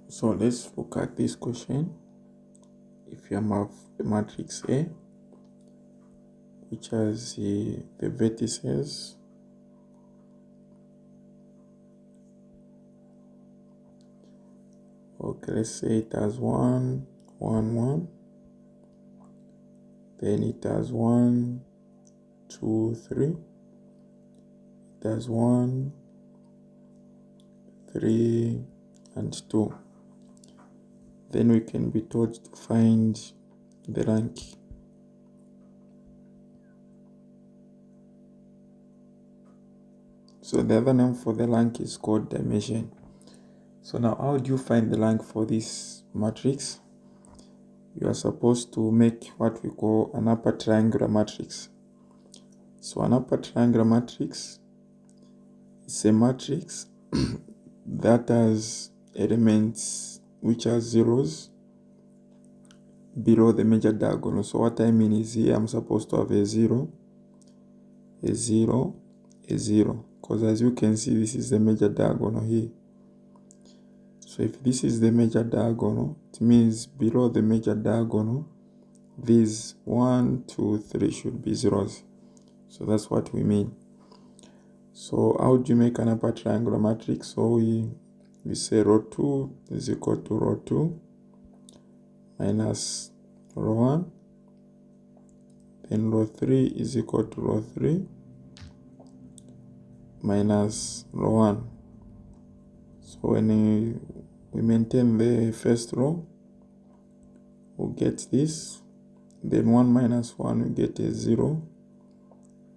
So let's look at this question. If you have a matrix A which has the vertices let's say it has 1, 1, 1, then it has 1, 2, 3, it has 1, 3, and 2. Then we can be told to find the rank. So the other name for the rank is called dimension. So now how do you find the rank for this matrix? You are supposed to make what we call an upper triangular matrix. So an upper triangular matrix is a matrix that has elements which are zeros below the major diagonal. So what I mean is here I'm supposed to have a 0, a 0, a 0, because as you can see this is the major diagonal here. So if this is the major diagonal, it means below the major diagonal these 1, 2, 3 should be zeros. So that's what we mean. So how do you make an upper triangular matrix? So we say row 2 is equal to row 2 minus row 1, then row 3 is equal to row 3 minus row 1. So when we maintain the first row, we'll get this, then 1 minus 1 we get a 0,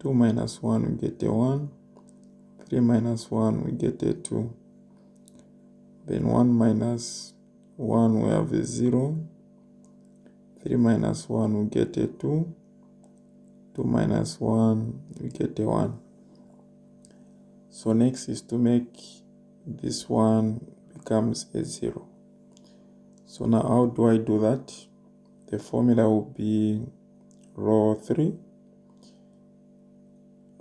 2 minus 1 we get a 1, 3 minus 1 we get a 2, then 1 minus 1 we have a 0, 3 minus 1 we get a 2, 2 minus 1 we get a 1. So next is to make this one becomes a 0. So now how do I do that? The formula will be row 3.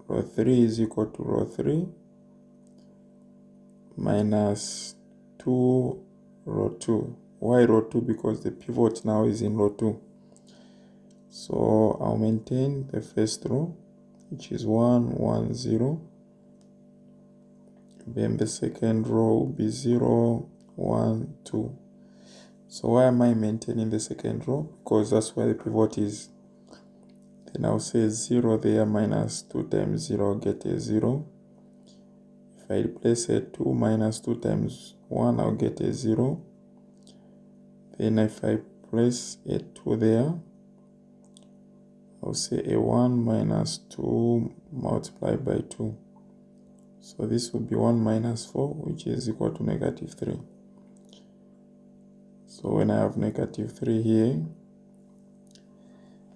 Row 3 is equal to row 3 minus 2 row 2. Why row 2? Because the pivot now is in row 2. So I'll maintain the first row, which is 1, 1, 0. Then the second row will be 0, 1, 2. So why am I maintaining the second row? Because that's where the pivot is. Then I'll say 0 there minus 2 times 0, I'll get a 0. If I replace a 2 minus 2 times 1, I'll get a 0. Then if I place a 2 there, I'll say a 1 minus 2 multiplied by 2. So this will be 1 minus 4, which is equal to negative 3. So when I have negative 3 here,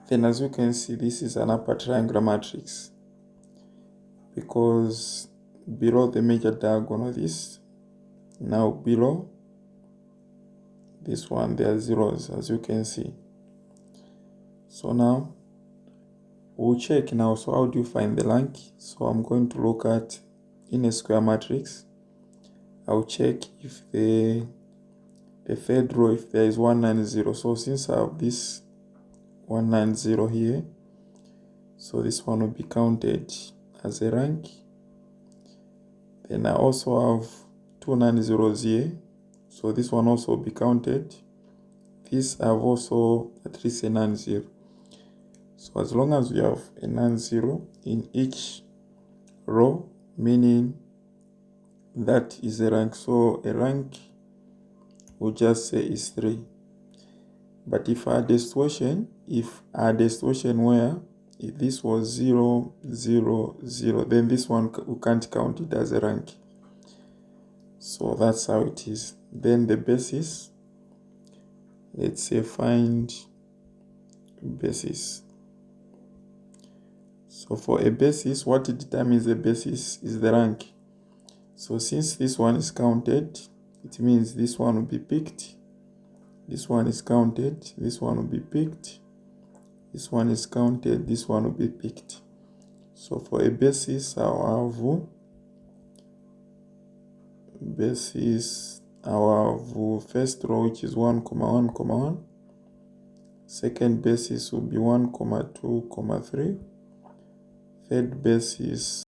then as you can see, this is an upper triangular matrix, because below the major diagonal, this, now below this one, there are zeros, as you can see. So now we'll check now. So how do you find the rank? So I'm going to look at, in a square matrix, I'll check if the third row, if there is 190. So since I have this 190 here, so this one will be counted as a rank. Then I also have 2 90s here, so this one also will be counted. This I have also at least a 90. So as long as we have a 90 in each row, meaning that is a rank. So a rank we'll just say is 3. But if our distortion, where if this was 0, 0, 0, then this one we can't count it as a rank. So that's how it is. Then the basis, let's say find basis. So for a basis, what determines the basis is the rank. So since this one is counted, it means this one will be picked. This one is counted, this one will be picked. This one is counted, this one will be picked. So for a basis, I'll have basis our first row, which is 1, 1, 1. Second basis will be 1, 2, 3. Third basis